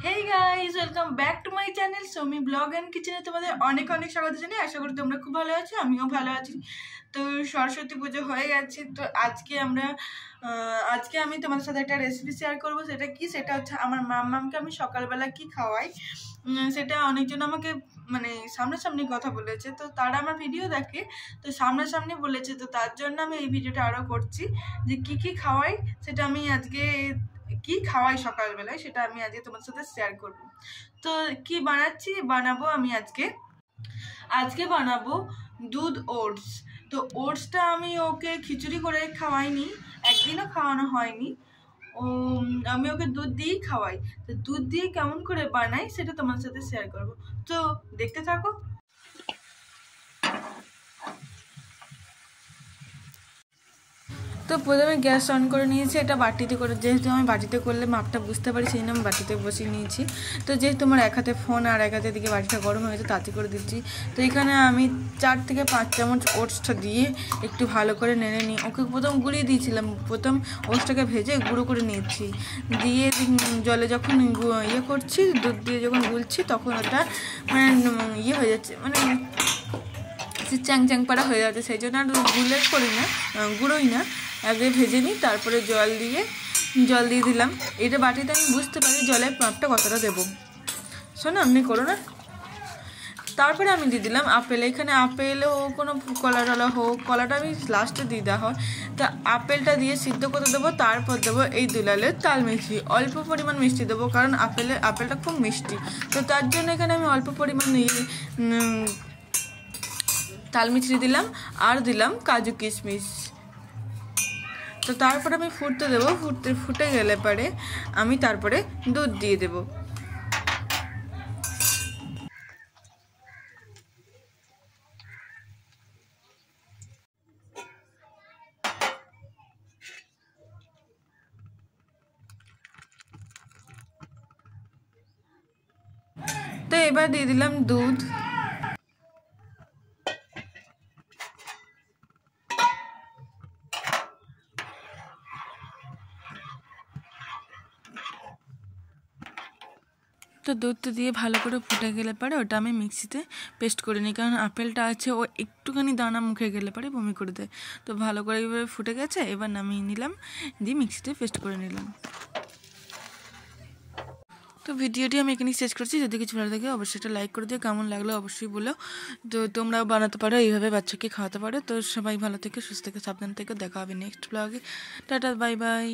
Hey guys, welcome back to my channel Soumi blog and কিচেনে তোমাদের অনেক অনেক স্বাগত জানাই। আশা করি তোমরা খুব ভালো আছো, আমিও ভালো আছি। তো সরস্বতী পুজো হয়ে গেছে, তো আজকে আমি তোমাদের সাথে একটা রেসিপি শেয়ার করবো। সেটা হচ্ছে আমার মাম্মামকে আমি সকালবেলা কি খাওয়াই। সেটা অনেকজন আমাকে মানে সামনাসামনি কথা বলেছে, তো তারা আমার ভিডিও দেখে, তো সামনাসামনি বলেছে, তো তার জন্য আমি এই ভিডিওটা আরও করছি যে কি খাওয়াই। সেটা আমি আজকে কি খাওয়াই সকালবেলায়, সেটা আমি আজকে তোমার সাথে শেয়ার করব। তো কি বানাবো আমি আজকে বানাবো দুধ ওটস। তো ওটসটা আমি ওকে খিচুড়ি করে খাওয়াইনি, একদিনও খাওয়ানো হয়নি। আমি ওকে দুধ দিয়েই খাওয়াই। তো দুধ দিয়ে কেমন করে বানাই সেটা তোমার সাথে শেয়ার করব, তো দেখতে থাকো। তো প্রথমে গ্যাস অন করে নিয়েছি, এটা বাটিতে করে, যেহেতু আমি বাটিতে করলে মাপটা বুঝতে পারি সেই জন্য আমি বাটিতে বসিয়ে নিয়েছি। তো যেহেতু আমার এক হাতে ফোন আর এক হাতে দিকে বাটিটা গরম হয়েছে, তাতে করে দিচ্ছি। তো এখানে আমি 4 থেকে 5 চামচ ওটসটা দিয়ে একটু ভালো করে নেড়ে নিই। ওকে প্রথম গুঁড়িয়ে দিয়েছিলাম, প্রথম ওটসটাকে ভেজে গুঁড়ো করে নিয়েছি, দিয়ে জলে যখন করছি, দুধ দিয়ে যখন গুলছি, তখন ওটা মানে হয়ে যাচ্ছে, মানে চ্যাং চ্যাং পাড়া হয়ে যাচ্ছে। সেই জন্য আর গুঁড়োই না, আগে ভেজে নিই, তারপরে জল দিয়ে দিলাম। এটা বাটিতে আমি বুঝতে পারি জলের মাপটা কতটা দেবো। শোনো, আপনি করো না। তারপরে আমি দিয়ে দিলাম আপেল। এখানে আপেলও কোনো কলা টলা হোক, কলাটা আমি লাস্টে দিয়ে দেওয়া হয়। তা আপেলটা দিয়ে সিদ্ধ করতে দেবো, তারপর দেবো এই দুলালের তাল মিষ্টি। অল্প পরিমাণ মিষ্টি দেবো, কারণ আপেলটা খুব মিষ্টি। তো তার জন্য এখানে আমি অল্প পরিমাণ তাল মিছরি দিলাম, আর দিলাম কাজু কিশমিশ। তো তারপরে আমি ফুটতে দেবো, ফুটে গেলে পরে আমি তারপরে দুধ দিয়ে দেবো। তো এবার দিয়ে দিলাম দুধ। তো দুধটা দিয়ে ভালো করে ফুটে গেলে পরে ওটা আমি মিক্সিতে পেস্ট করে নিই, কারণ আপেলটা আছে, ও একটুখানি দানা মুখে গেলে পরে বমি করে দেয়। তো ভালো করে এবার ফুটে গেছে, এবার নামিয়ে নিলাম, দিয়ে মিক্সিতে পেস্ট করে নিলাম। তো ভিডিওটি আমি এখানেই শেষ করছি। যদি কিছু ভালো থাকে অবশ্যই একটা লাইক করে দিও, কেমন লাগলো অবশ্যই বলো। তো তোমরাও বানাতে পারো, এইভাবে বাচ্চাকে খাওয়াতে পারো। তো সবাই ভালো থেকে, সুস্থ থেকে, সাবধান থেকে। দেখা হবে নেক্সট ব্লগে। Tata, bye bye.